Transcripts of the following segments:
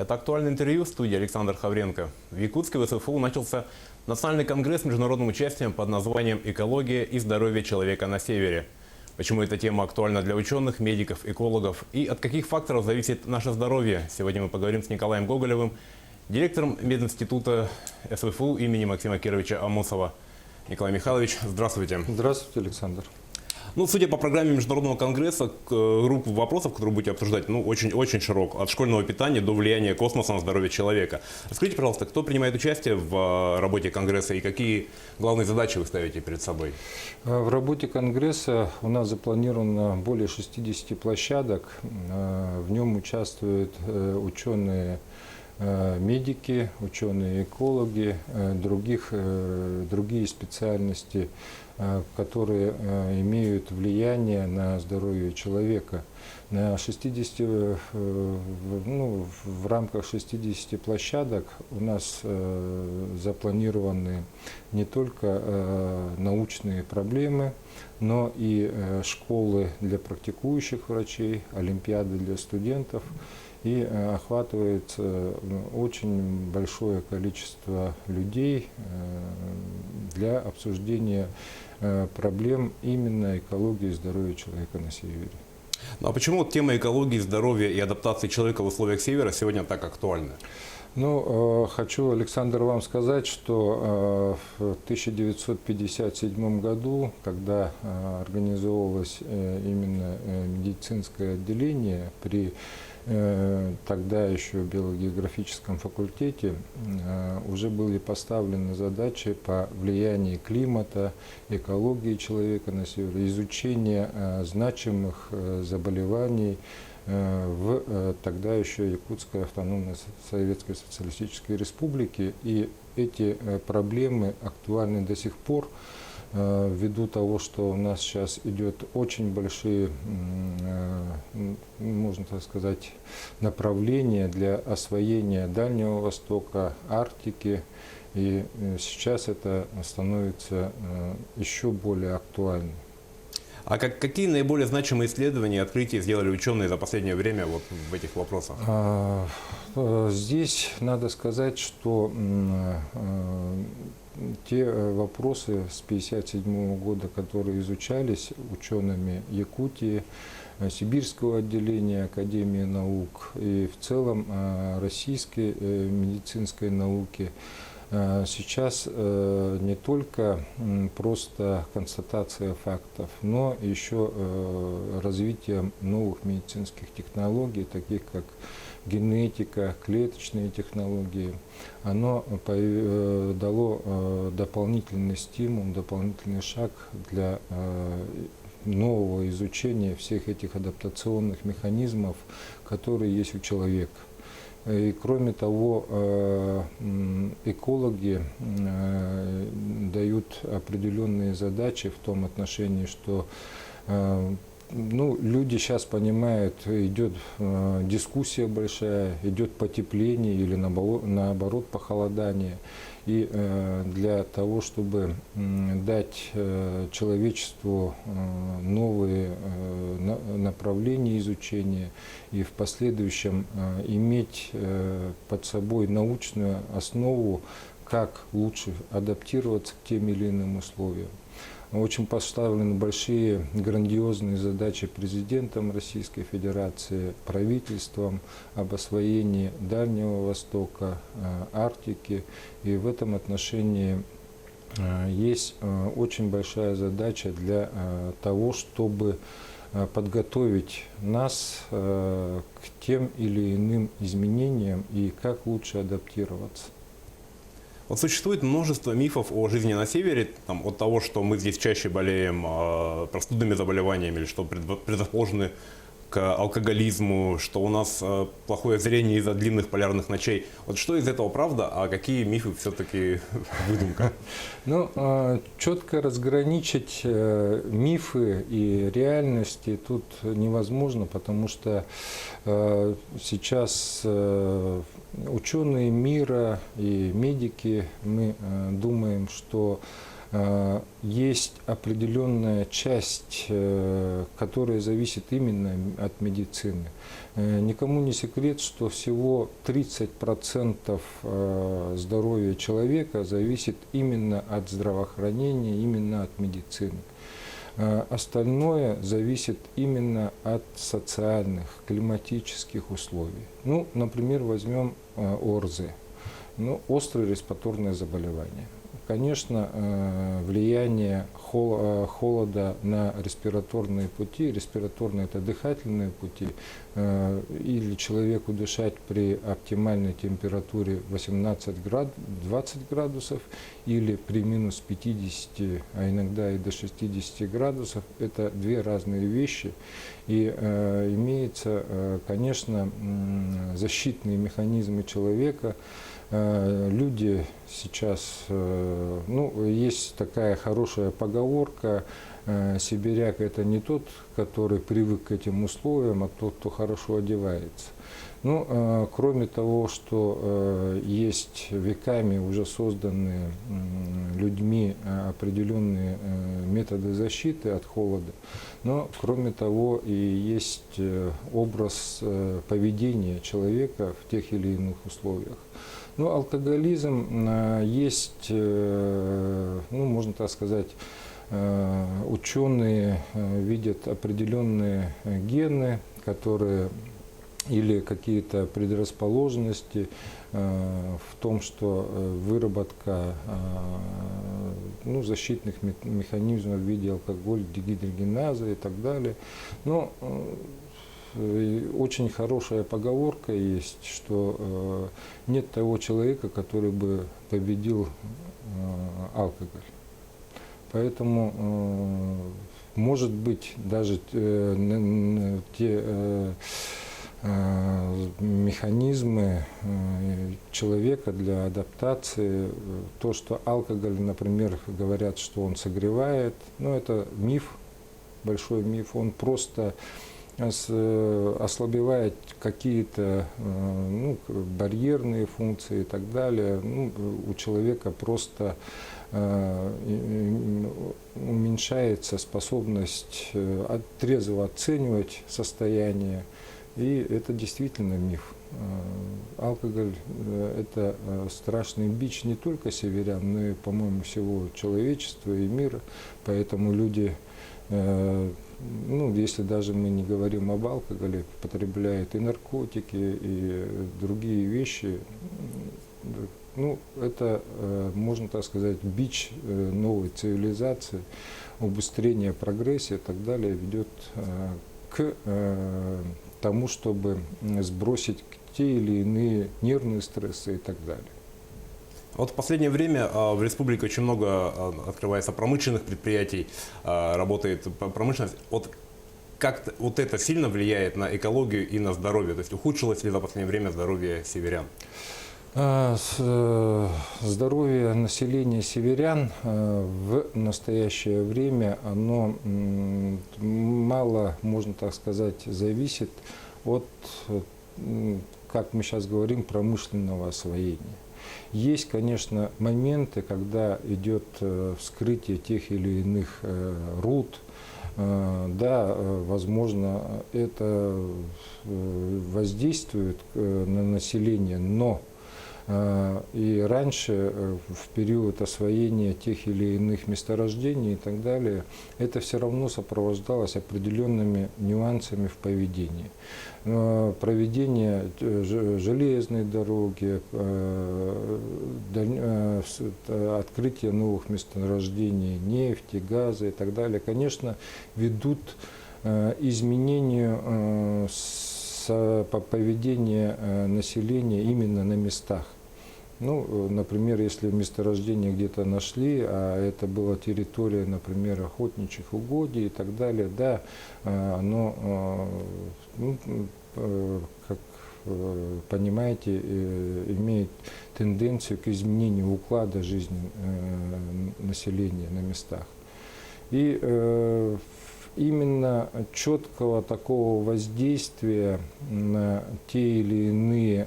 Это актуальное интервью в студии Александр Хавренко. В Якутске в СФУ начался национальный конгресс с международным участием под названием «Экология и здоровье человека на севере». Почему эта тема актуальна для ученых, медиков, экологов и от каких факторов зависит наше здоровье? Сегодня мы поговорим с Николаем Гоголевым, директором мединститута СФУ имени Максима Кировича Амосова. Николай Михайлович, здравствуйте. Здравствуйте, Александр. Судя по программе Международного конгресса, круг вопросов, которые будете обсуждать, очень широк. От школьного питания до влияния космоса на здоровье человека. Расскажите, пожалуйста, кто принимает участие в работе конгресса и какие главные задачи вы ставите перед собой? В работе конгресса у нас запланировано более 60 площадок. В нем участвуют ученые медики, ученые-экологи, другие специальности, которые имеют влияние на здоровье человека. В рамках 60 площадок у нас запланированы не только научные проблемы, но и школы для практикующих врачей, олимпиады для студентов. И охватывает очень большое количество людей для обсуждения проблем именно экологии и здоровья человека на севере. А почему тема экологии, здоровья и адаптации человека в условиях севера сегодня так актуальна? Хочу, Александр, вам сказать, что в 1957 году, когда организовывалось именно медицинское отделение при тогда еще биогеографическом факультете, уже были поставлены задачи по влиянию климата, экологии человека на севере, изучения значимых заболеваний в тогда еще Якутской автономной Советской Социалистической Республике. И эти проблемы актуальны до сих пор, ввиду того, что у нас сейчас идет очень большие, можно так сказать, направления для освоения Дальнего Востока, Арктики. И сейчас это становится еще более актуальным. А какие наиболее значимые исследования и открытия сделали ученые за последнее время в этих вопросах? Здесь надо сказать, что те вопросы с 1957 года, которые изучались учеными Якутии, Сибирского отделения Академии наук и в целом российской медицинской науки, сейчас не только просто констатация фактов, но еще развитие новых медицинских технологий, таких как генетика, клеточные технологии. Оно дало дополнительный стимул, дополнительный шаг для нового изучения всех этих адаптационных механизмов, которые есть у человека. И кроме того, экологи дают определенные задачи в том отношении, что люди сейчас понимают, идет дискуссия большая, идет потепление или наоборот похолодание. И для того, чтобы дать человечеству новые направления изучения и в последующем иметь под собой научную основу, как лучше адаптироваться к тем или иным условиям. Очень поставлены большие, грандиозные задачи президентом Российской Федерации, правительством об освоении Дальнего Востока, Арктики. И в этом отношении есть очень большая задача для того, чтобы подготовить нас к тем или иным изменениям и как лучше адаптироваться. Существует множество мифов о жизни на севере, от того, что мы здесь чаще болеем простудными заболеваниями, или что предрасположены к алкоголизму, что у нас плохое зрение из-за длинных полярных ночей. Что из этого правда, а какие мифы все-таки выдумка? Четко разграничить мифы и реальности тут невозможно, потому что сейчас ученые мира и медики, мы думаем, что Есть определенная часть, которая зависит именно от медицины. Никому не секрет, что всего 30% здоровья человека зависит именно от здравоохранения, именно от медицины. Остальное зависит именно от социальных, климатических условий. Ну, например, возьмем ОРЗ, острое респираторное заболевание. Конечно, влияние холода на респираторные пути, респираторные – это дыхательные пути, или человеку дышать при оптимальной температуре 20 градусов, или при минус 50, а иногда и до 60 градусов – это две разные вещи. И имеются, конечно, защитные механизмы человека. Люди сейчас, есть такая хорошая поговорка: сибиряк – это не тот, который привык к этим условиям, а тот, кто хорошо одевается. Кроме того, что есть веками уже созданные людьми определенные методы защиты от холода, но кроме того и есть образ поведения человека в тех или иных условиях. Алкоголизм есть, можно так сказать, ученые видят определенные гены, которые или какие-то предрасположенности в том, что выработка защитных механизмов в виде алкоголя, дегидрогеназа и так далее. Но очень хорошая поговорка есть, что нет того человека, который бы победил алкоголь. Поэтому, может быть, даже те механизмы человека для адаптации, то, что алкоголь, например, говорят, что он согревает, это миф, большой миф, он просто ослабевает какие-то барьерные функции и так далее. У человека просто уменьшается способность трезво оценивать состояние, и это действительно миф. Алкоголь – это страшный бич не только северян, но и, по-моему, всего человечества и мира, поэтому люди, если даже мы не говорим об алкоголе, потребляют и наркотики, и другие вещи. Это, можно так сказать, бич новой цивилизации, убыстрение прогрессии и так далее ведет к тому, чтобы сбросить те или иные нервные стрессы и так далее. Вот в последнее время в республике очень много открывается промышленных предприятий, работает промышленность. Как это сильно влияет на экологию и на здоровье? То есть ухудшилось ли за последнее время здоровье северян? Здоровье населения северян в настоящее время, оно мало, можно так сказать, зависит от, как мы сейчас говорим, промышленного освоения. Есть, конечно, моменты, когда идет вскрытие тех или иных руд. Да, возможно, это воздействует на население, но и раньше, в период освоения тех или иных месторождений и так далее, это все равно сопровождалось определенными нюансами в поведении. Проведение железной дороги, открытие новых месторождений нефти, газа и так далее, конечно, ведут изменению поведения населения именно на местах. Например, если месторождение где-то нашли, а это была территория, например, охотничьих угодий и так далее, да, оно, как понимаете, имеет тенденцию к изменению уклада жизни населения на местах. И именно четкого такого воздействия на те или иные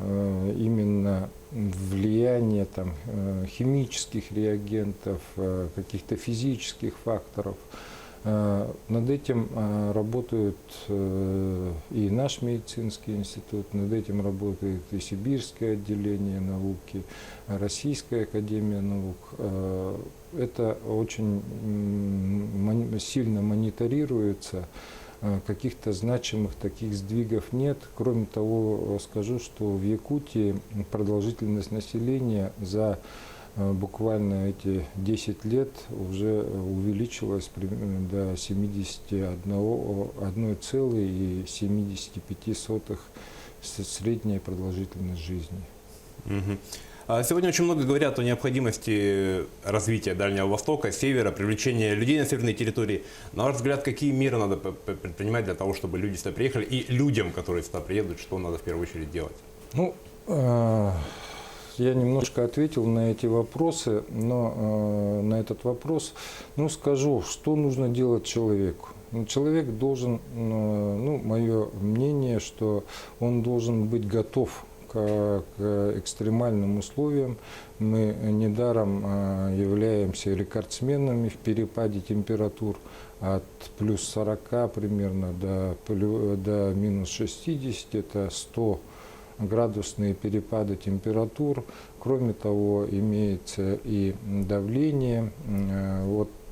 именно влияние там, химических реагентов, каких-то физических факторов. Над этим работают и наш медицинский институт, над этим работает и Сибирское отделение науки, Российская академия наук. Это очень сильно мониторируется, каких-то значимых таких сдвигов нет. Кроме того, скажу, что в Якутии продолжительность населения за буквально эти 10 лет уже увеличилась до 71,75 средняя продолжительность жизни. Мгм. Сегодня очень много говорят о необходимости развития Дальнего Востока, Севера, привлечения людей на северные территории. На ваш взгляд, какие меры надо предпринимать для того, чтобы люди сюда приехали, и людям, которые сюда приедут, что надо в первую очередь делать? Ну, я немножко ответил на эти вопросы, но на этот вопрос, скажу, что нужно делать человеку. Человек должен, мое мнение, что он должен быть готов к экстремальным условиям. Мы недаром являемся рекордсменами в перепаде температур от плюс 40 примерно до минус 60, это 100-градусные перепады температур. Кроме того, имеется и давление,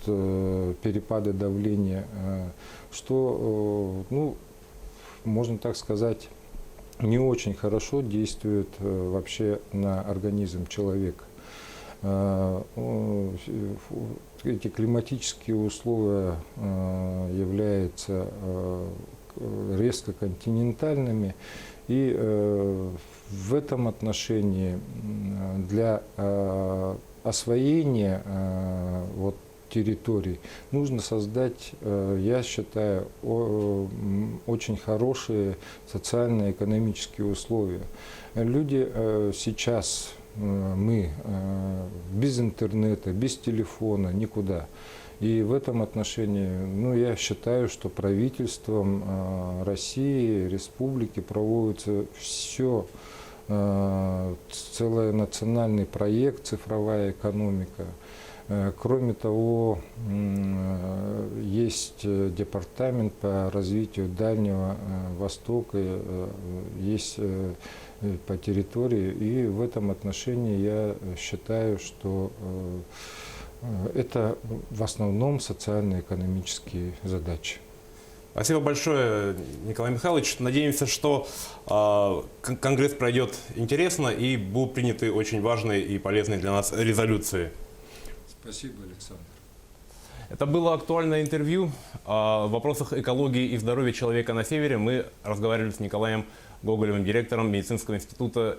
перепады давления, что, можно так сказать, не очень хорошо действует вообще на организм человека. Эти климатические условия являются резко континентальными, и в этом отношении для освоения территорий нужно создать, я считаю, очень хорошие социально-экономические условия. Люди сейчас, мы без интернета, без телефона, никуда. И в этом отношении, я считаю, что правительством России, республики проводится все, целый национальный проект «Цифровая экономика». Кроме того, есть департамент по развитию Дальнего Востока, есть по территории, и в этом отношении я считаю, что это в основном социально-экономические задачи. Спасибо большое, Николай Михайлович. Надеемся, что Конгресс пройдет интересно и будут приняты очень важные и полезные для нас резолюции. Спасибо, Александр. Это было актуальное интервью о вопросах экологии и здоровья человека на Севере. Мы разговаривали с Николаем Гоголевым, директором медицинского института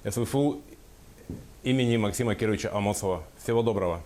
СВФУ имени Максима Кировича Амосова. Всего доброго.